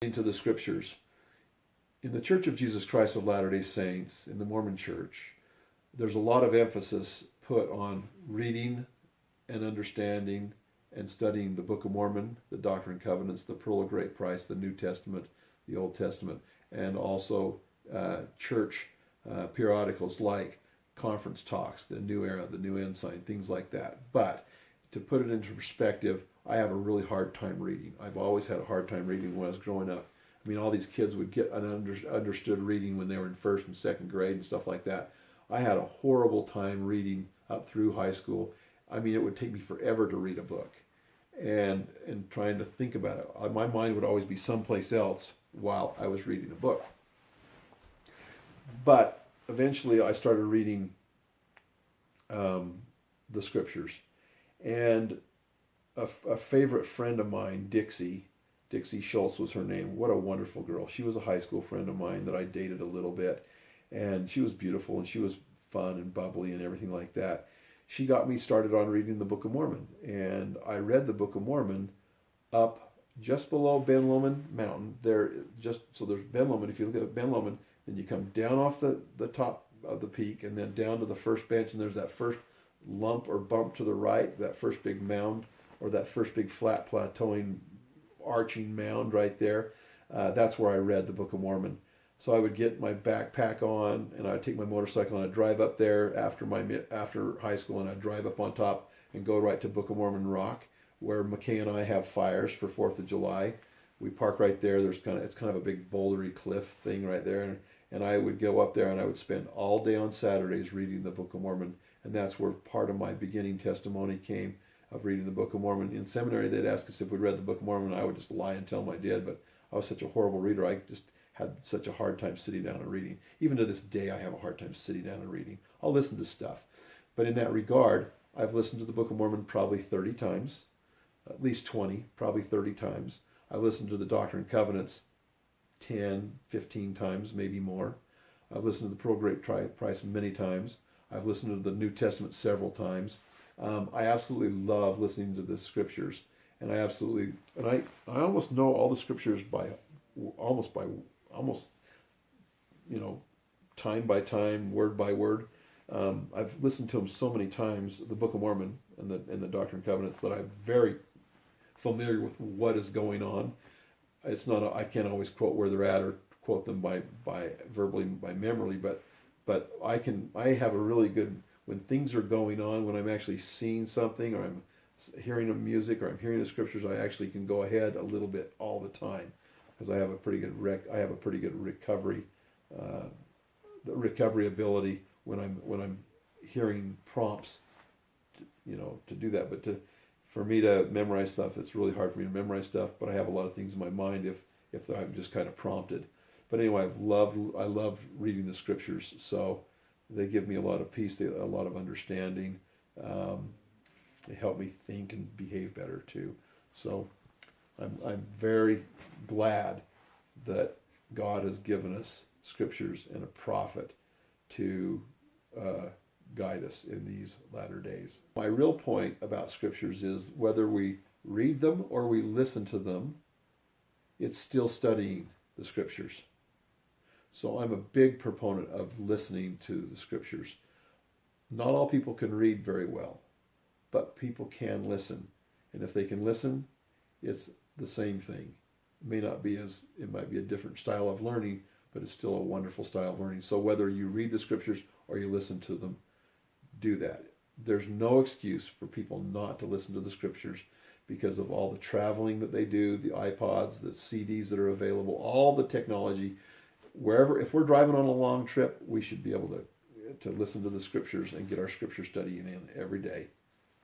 into the scriptures. In the Church of Jesus Christ of Latter-day Saints, in the Mormon Church, there's a lot of emphasis put on reading and understanding and studying the Book of Mormon, the Doctrine and Covenants, the Pearl of Great Price, the New Testament, the Old Testament, and also church periodicals like Conference Talks, the New Era, the New Ensign, things like that. But to put it into perspective, I have a really hard time reading. I've always had a hard time reading when I was growing up. I mean, all these kids would get understood reading when they were in first and second grade and stuff like that. I had a horrible time reading up through high school. I mean, it would take me forever to read a book, and trying to think about it. My mind would always be someplace else while I was reading a book. But eventually, I started reading the scriptures, and a favorite friend of mine, Dixie Schultz was her name. What a wonderful girl. She was a high school friend of mine that I dated a little bit. And she was beautiful and she was fun and bubbly and everything like that. She got me started on reading the Book of Mormon. And I read the Book of Mormon up just below Ben Lomond Mountain. So there's Ben Lomond. If you look at Ben Lomond, then you come down off the top of the peak and then down to the first bench. And there's that first lump or bump to the right, that first big mound or that first big flat plateauing arching mound right there. That's where I read the Book of Mormon. So I would get my backpack on and I'd take my motorcycle and I'd drive up there after high school, and I'd drive up on top and go right to Book of Mormon Rock, where McKay and I have fires for 4th of July. We park right there. It's kind of a big bouldery cliff thing right there. And I would go up there and I would spend all day on Saturdays reading the Book of Mormon. And that's where part of my beginning testimony came, of reading the Book of Mormon. In seminary, they'd ask us if we'd read the Book of Mormon, and I would just lie and tell them I did, but I was such a horrible reader, I just had such a hard time sitting down and reading. Even to this day, I have a hard time sitting down and reading. I'll listen to stuff. But in that regard, I've listened to the Book of Mormon probably 30 times, at least 20, probably 30 times. I've listened to the Doctrine and Covenants 10, 15 times, maybe more. I've listened to the Pearl of Great Price many times. I've listened to the New Testament several times. I absolutely love listening to the scriptures, and I almost know all the scriptures by almost time by time, word by word. I've listened to them so many times, the Book of Mormon and the Doctrine and Covenants, that I'm very familiar with what is going on. It's not I can't always quote where they're at or quote them by verbally by memory, but I have a really good, when things are going on, when I'm actually seeing something or I'm hearing the music or I'm hearing the scriptures, I actually can go ahead a little bit all the time, because I have a pretty good recovery ability when I'm hearing prompts to do that. But for me to memorize stuff, it's really hard for me to memorize stuff, but I have a lot of things in my mind if I'm just kind of prompted. But anyway, I love reading the scriptures, so they give me a lot of peace, a lot of understanding. They help me think and behave better too. So I'm very glad that God has given us scriptures and a prophet to guide us in these latter days. My real point about scriptures is whether we read them or we listen to them, it's still studying the scriptures. So I'm a big proponent of listening to the scriptures. Not all people can read very well, but people can listen. And if they can listen, it's the same thing. It might be a different style of learning, but it's still a wonderful style of learning. So whether you read the scriptures or you listen to them, do that. There's no excuse for people not to listen to the scriptures because of all the traveling that they do, the iPods, the CDs that are available, all the technology. If we're driving on a long trip, we should be able to listen to the scriptures and get our scripture study in every day.